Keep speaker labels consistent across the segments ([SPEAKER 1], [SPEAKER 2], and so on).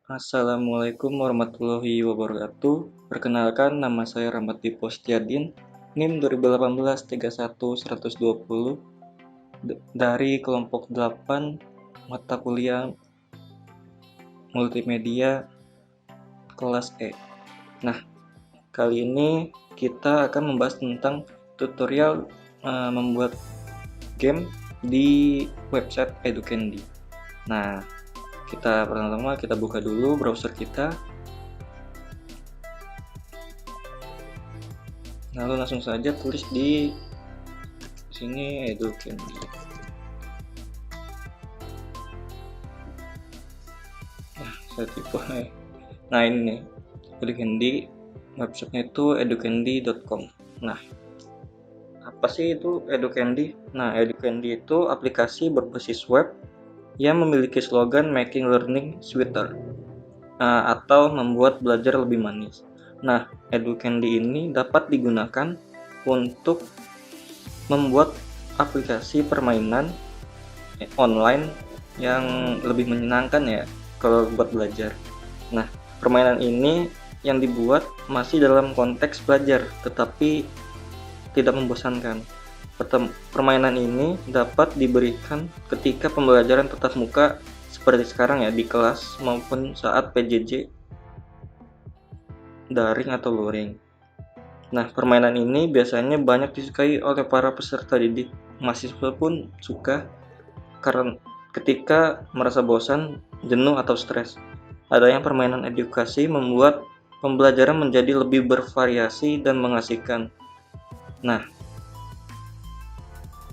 [SPEAKER 1] Assalamualaikum warahmatullahi wabarakatuh. Perkenalkan, nama saya Rahmat Dipo Setiadin, NIM 2018-31-120 dari kelompok 8 mata kuliah multimedia kelas E. Nah, kali ini kita akan membahas tentang tutorial membuat game di website Educandy. Nah, pertama-tama kita buka dulu browser kita. Lalu langsung saja tulis di sini Educandy. Saya tipe. Nah, ini nih Educandy, websitenya itu educandy.com. Nah, apa sih itu Educandy? Nah, Educandy itu aplikasi berbasis web yang memiliki slogan Making Learning Sweeter, atau membuat belajar lebih manis. Nah, Educandy ini dapat digunakan untuk membuat aplikasi permainan online yang lebih menyenangkan ya kalau buat belajar. Nah, permainan ini yang dibuat masih dalam konteks belajar, tetapi tidak membosankan. Permainan ini dapat diberikan ketika pembelajaran tatap muka seperti sekarang ya, di kelas maupun saat PJJ daring atau luring. Nah, permainan ini biasanya banyak disukai oleh para peserta didik. Mahasiswa pun suka karena ketika merasa bosan, jenuh atau stres. Adanya permainan edukasi membuat pembelajaran menjadi lebih bervariasi dan mengasihkan. Nah,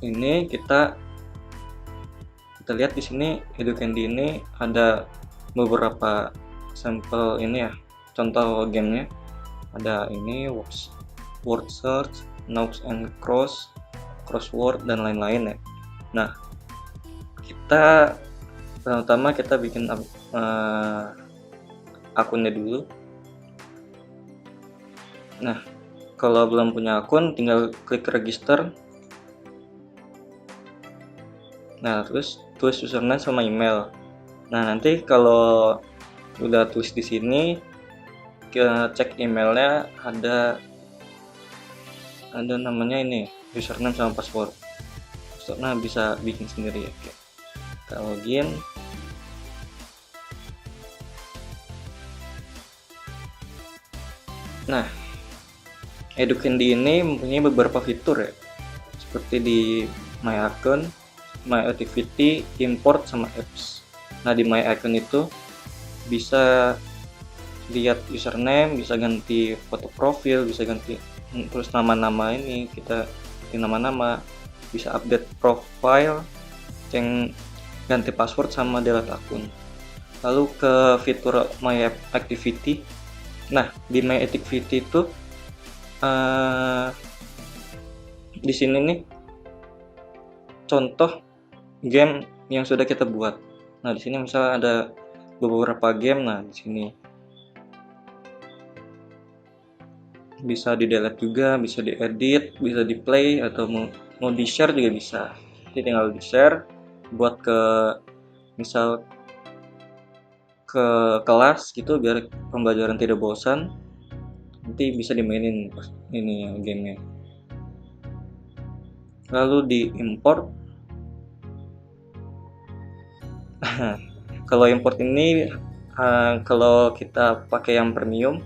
[SPEAKER 1] ini kita lihat di sini Educandy ini ada beberapa sampel ini ya, contoh gamenya. Ada ini word search, nouns and crossword dan lain-lain ya. Nah, pertama kita bikin akunnya dulu. Nah, kalau belum punya akun tinggal klik register. Nah, terus tulis username sama email. Nah, nanti kalau udah tulis di sini, kita cek emailnya, ada namanya ini, username sama password. Nah, bisa bikin sendiri ya. Kita login. Nah, Educandy ini mempunyai beberapa fitur ya, seperti di My Account, My Activity, Import, sama Apps. Nah, di My Account itu bisa lihat username, bisa ganti foto profil, bisa ganti terus nama-nama ini, kita ganti nama-nama, bisa update profile, yang ganti password sama delete akun. Lalu ke fitur My Activity. Nah, di My Activity itu di sini nih contoh game yang sudah kita buat. Nah, di sini misalnya ada beberapa game. Nah, di sini bisa di delete juga, bisa diedit, bisa di play, atau mau di share juga bisa. Jadi tinggal di share buat misal ke kelas gitu, biar pembelajaran tidak bosan. Nanti bisa dimainin ini gamenya. Lalu di import. Kalau import ini kalau kita pakai yang premium,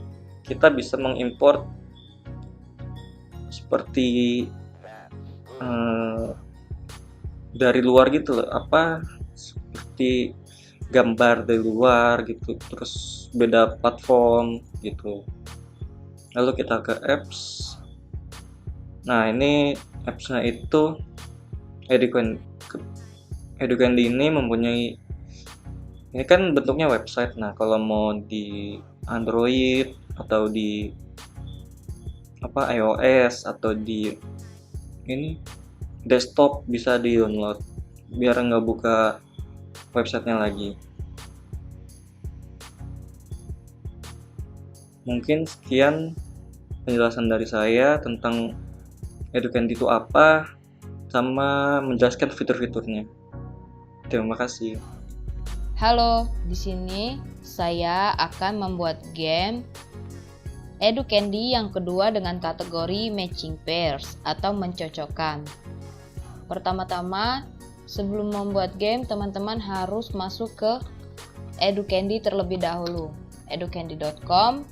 [SPEAKER 1] kita bisa mengimport seperti dari luar gitu loh, seperti gambar dari luar gitu, terus beda platform gitu. Lalu kita ke apps. Nah, ini appsnya itu Educandy ini mempunyai, ini kan bentuknya website. Nah, kalau mau di Android atau di iOS atau di ini desktop, bisa di download biar nggak buka websitenya lagi. Mungkin sekian penjelasan dari saya tentang Educandy itu apa, sama menjelaskan fitur-fiturnya. Terima kasih.
[SPEAKER 2] Halo, di sini saya akan membuat game Educandy yang kedua dengan kategori matching pairs atau mencocokkan. Pertama-tama, sebelum membuat game, teman-teman harus masuk ke Educandy terlebih dahulu, educandy.com.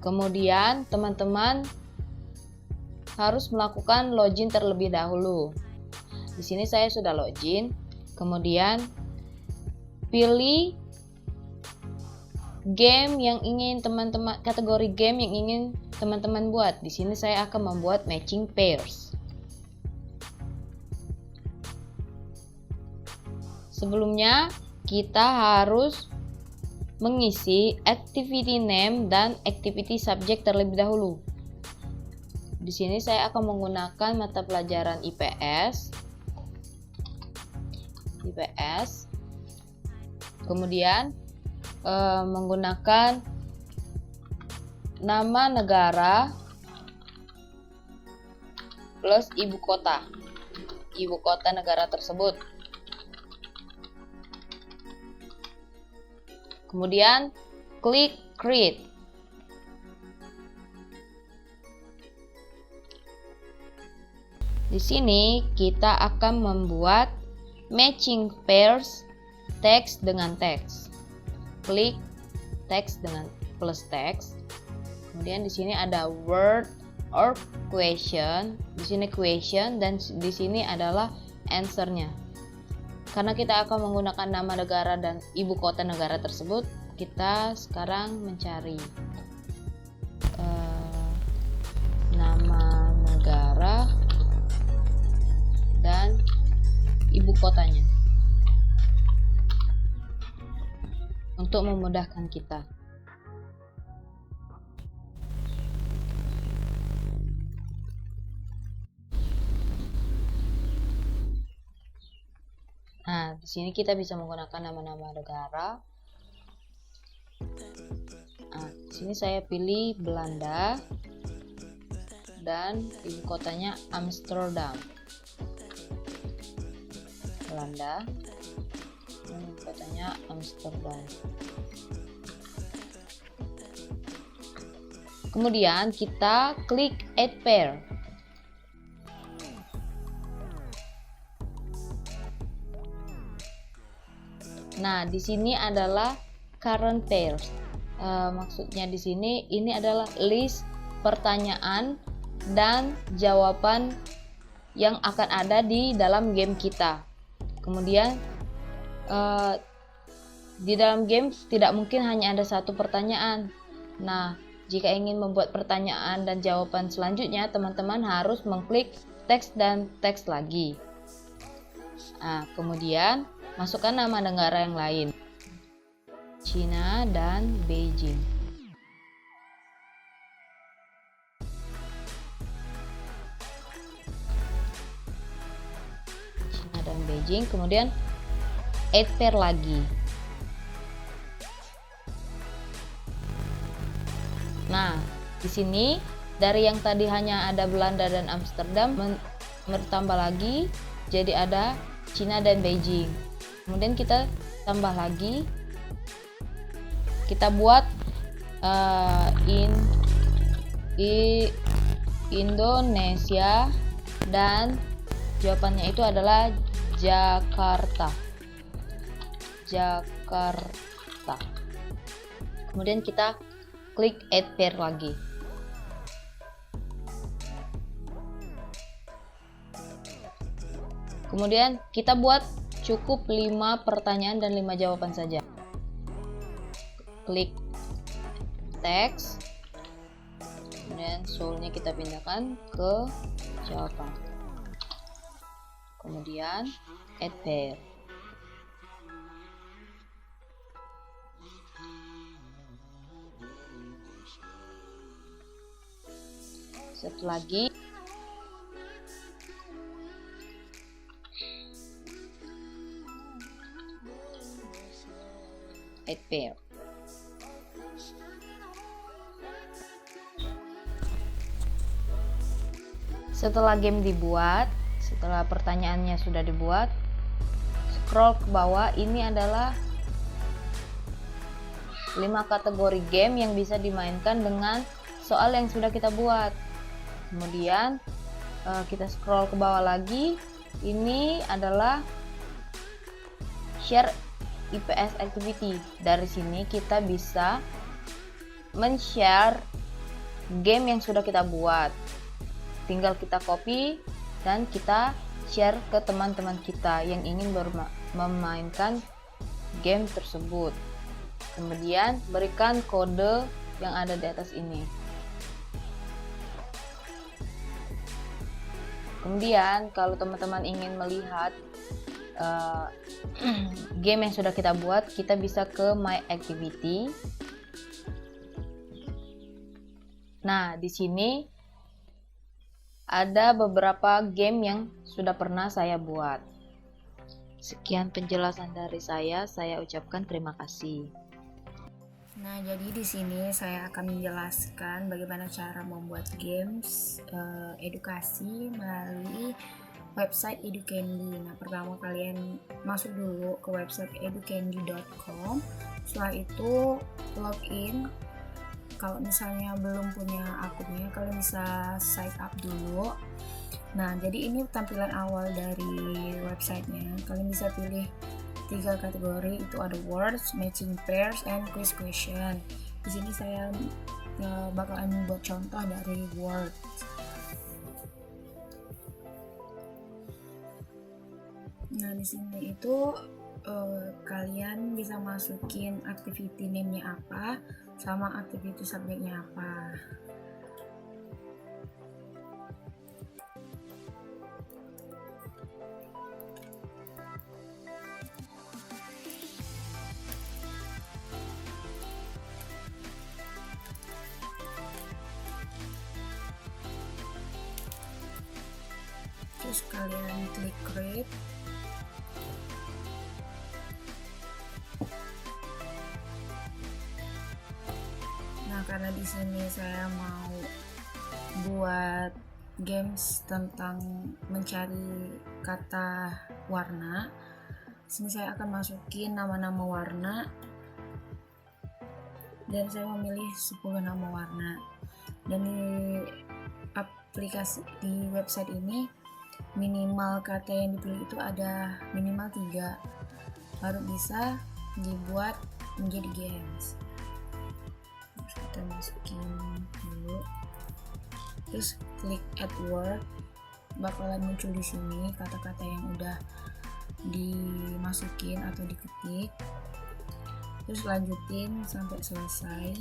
[SPEAKER 2] Kemudian teman-teman harus melakukan login terlebih dahulu. Di sini saya sudah login. Kemudian pilih game yang ingin teman-teman, kategori game yang ingin teman-teman buat. Di sini saya akan membuat matching pairs. Sebelumnya kita harus mengisi activity name dan activity subject terlebih dahulu. Di sini saya akan menggunakan mata pelajaran IPS. Kemudian menggunakan nama negara plus ibu kota negara tersebut. Kemudian klik create. Di sini kita akan membuat matching pairs teks dengan teks. Klik teks dengan plus teks. Kemudian di sini ada word or question. Di sini question dan di sini adalah answer-nya. Karena kita akan menggunakan nama negara dan ibu kota negara tersebut, kita sekarang mencari nama negara dan ibu kotanya untuk memudahkan kita. Nah, di sini kita bisa menggunakan nama-nama negara. Nah, di sini saya pilih Belanda dan ibu kotanya Amsterdam. Belanda dan ibu kotanya Amsterdam. Kemudian kita klik add pair. Nah, di sini adalah current pairs. Maksudnya di sini ini adalah list pertanyaan dan jawaban yang akan ada di dalam game kita. Kemudian di dalam game tidak mungkin hanya ada satu pertanyaan. Nah, jika ingin membuat pertanyaan dan jawaban selanjutnya, teman-teman harus mengklik teks dan teks lagi. Nah, kemudian masukkan nama negara yang lain, China dan Beijing. China dan Beijing, kemudian add pair lagi. Nah, di sini dari yang tadi hanya ada Belanda dan Amsterdam bertambah lagi jadi ada China dan Beijing. Kemudian kita tambah lagi, kita buat Indonesia dan jawabannya itu adalah Jakarta. Kemudian kita klik add pair lagi. Kemudian kita buat cukup 5 pertanyaan dan 5 jawaban saja. Klik teks, kemudian soalnya kita pindahkan ke jawaban. Kemudian add pair. Satu lagi, add pair. Setelah game dibuat, setelah pertanyaannya sudah dibuat, scroll ke bawah, ini adalah 5 kategori game yang bisa dimainkan dengan soal yang sudah kita buat. Kemudian kita scroll ke bawah lagi, ini adalah share IPS activity. Dari sini kita bisa men-share game yang sudah kita buat. Tinggal kita copy dan kita share ke teman-teman kita yang ingin memainkan game tersebut. Kemudian berikan kode yang ada di atas ini. Kemudian kalau teman-teman ingin melihat game yang sudah kita buat, kita bisa ke My Activity. Nah, di sini ada beberapa game yang sudah pernah saya buat. Sekian penjelasan dari saya ucapkan terima kasih.
[SPEAKER 3] Nah, jadi di sini saya akan menjelaskan bagaimana cara membuat games edukasi melalui website Educandy. Nah, pertama kalian masuk dulu ke website educandy.com. Setelah itu login. Kalau misalnya belum punya akunnya, kalian bisa sign up dulu. Nah, jadi ini tampilan awal dari websitenya. Kalian bisa pilih 3 kategori, itu ada words, matching pairs, and quiz question. Di sini saya bakalan membuat contoh dari words. Nah, di sini itu kalian bisa masukin activity name-nya apa, sama activity subject-nya apa. Terus kalian klik create. Nah, karena di sini saya mau buat games tentang mencari kata warna, di sini saya akan masukin nama-nama warna dan saya memilih 10 nama warna. Dan di aplikasi di website ini minimal kata yang dipilih itu ada minimal 3 baru bisa dibuat menjadi games. Terus kita masukin dulu, terus klik add word, bakalan muncul di sini kata-kata yang udah dimasukin atau diketik. Terus lanjutin sampai selesai.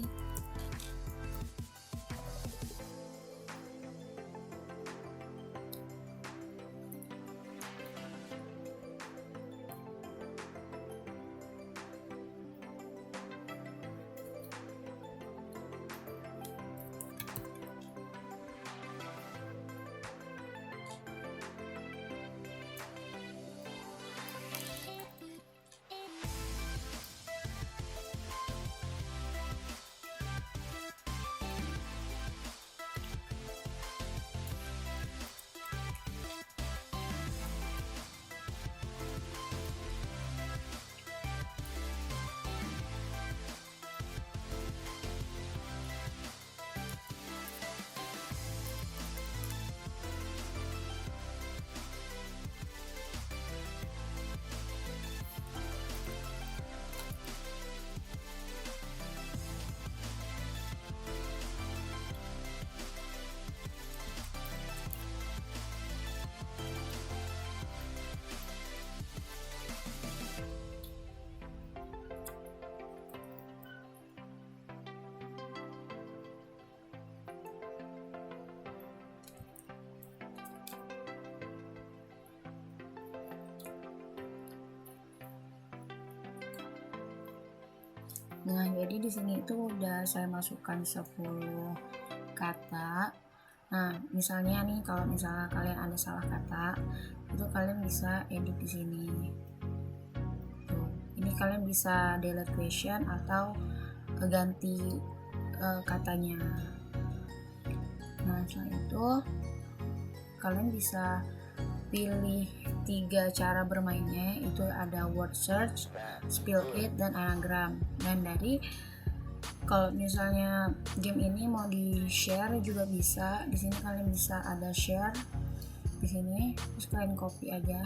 [SPEAKER 3] Nah, jadi di sini itu udah saya masukkan 10 kata. Nah, misalnya nih kalau misalnya kalian ada salah kata, itu kalian bisa edit di sini. Tuh, ini kalian bisa delete question atau ganti katanya. Nah, setelah itu kalian bisa pilih 3 cara bermainnya, itu ada word search, spell it, dan anagram. Dan dari kalau misalnya game ini mau di share juga bisa. Di sini kalian bisa ada share di sini, terus kalian copy aja.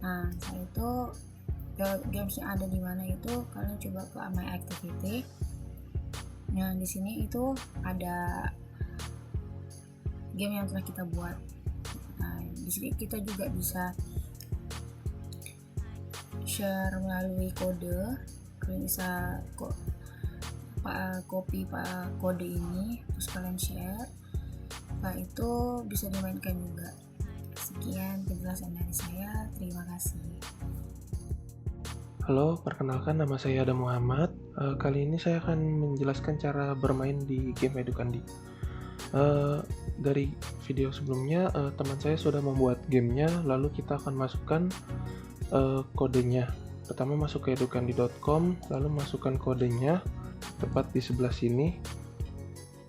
[SPEAKER 3] Nah, setelah itu games yang ada di mana itu kalian coba ke my activity. Nah, di sini itu ada game yang telah kita buat. Nah, di sini kita juga bisa share melalui kode. Kalian bisa copy kode ini, terus kalian share. Setelah itu bisa dimainkan juga. Sekian penjelasan dari saya. Terima kasih.
[SPEAKER 4] Halo, perkenalkan nama saya Adam Muhammad. Kali ini saya akan menjelaskan cara bermain di game Edukandi. Dari video sebelumnya, teman saya sudah membuat gamenya, lalu kita akan masukkan kodenya. Pertama masuk ke edukandi.com, lalu masukkan kodenya, tepat di sebelah sini,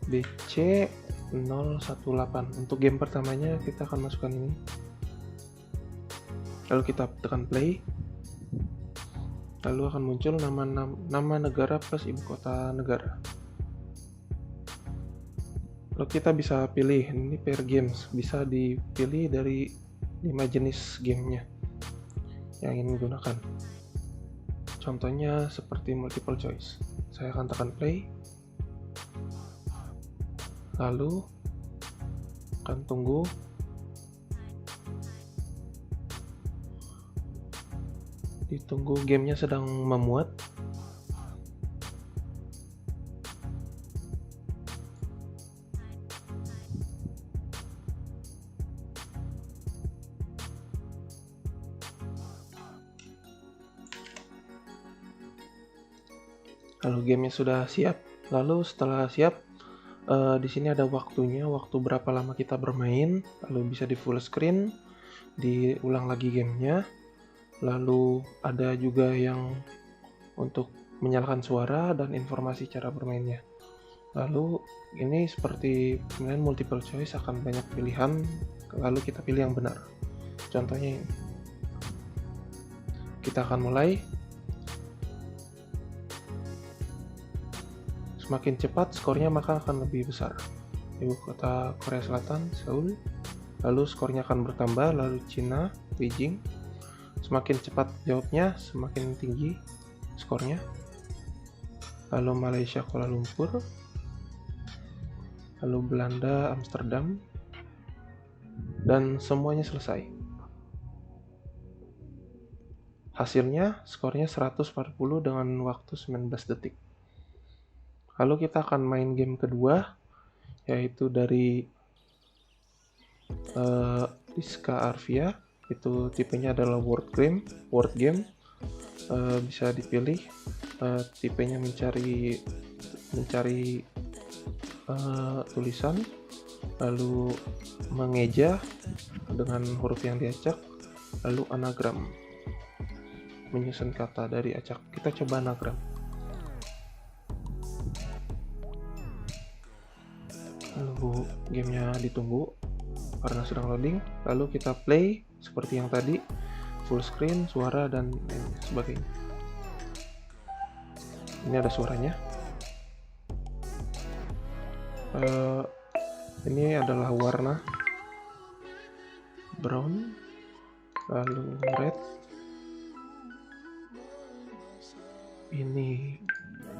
[SPEAKER 4] BC018. Untuk game pertamanya kita akan masukkan ini. Lalu kita tekan play. Lalu akan muncul nama negara plus ibu kota negara. Lalu kita bisa pilih, ini per games, bisa dipilih dari 5 jenis gamenya yang ingin digunakan. Contohnya seperti multiple choice. Saya akan tekan play. Lalu akan tunggu. Ditunggu gamenya sedang memuat. Lalu gamenya sudah siap. Lalu setelah siap, di sini ada waktunya, waktu berapa lama kita bermain. Lalu bisa di full screen, diulang lagi gamenya. Lalu ada juga yang untuk menyalakan suara dan informasi cara bermainnya. Lalu ini seperti kemudian multiple choice, akan banyak pilihan, lalu kita pilih yang benar. Contohnya ini. Kita akan mulai. Semakin cepat skornya maka akan lebih besar. Ibu kota Korea Selatan, Seoul. Lalu skornya akan bertambah, lalu Cina, Beijing. Semakin cepat jawabnya, semakin tinggi skornya. Lalu Malaysia, Kuala Lumpur. Lalu Belanda, Amsterdam. Dan semuanya selesai. Hasilnya, skornya 140 dengan waktu 19 detik. Lalu kita akan main game kedua, yaitu dari Diska Arvia. Itu tipenya adalah word game. Bisa dipilih tipenya mencari tulisan, lalu mengeja dengan huruf yang diacak, lalu anagram, menyusun kata dari acak. Kita coba anagram. Lalu gamenya ditunggu karena sedang loading. Lalu kita play seperti yang tadi, full screen, suara, dan sebagainya. Ini ada suaranya. Ini adalah warna brown, lalu red, ini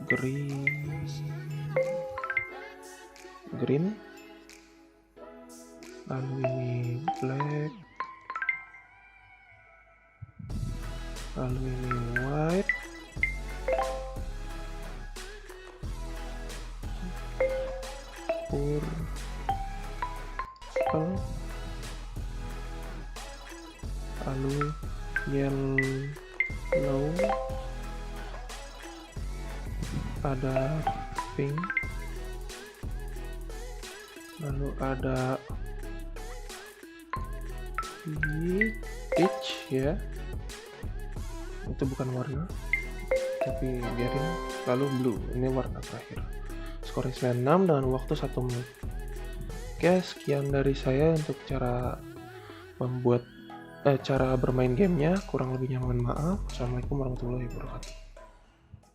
[SPEAKER 4] green, lalu ini black, lalu ini white, purple, lalu yellow, ada pink, lalu ada peach ya, itu bukan warna tapi biarin. Lalu blue, ini warna terakhir. Skornya 96 dengan waktu 1 menit. Oke, sekian dari saya untuk cara membuat cara bermain gamenya. Kurang lebihnya mohon maaf. Assalamualaikum warahmatullahi wabarakatuh.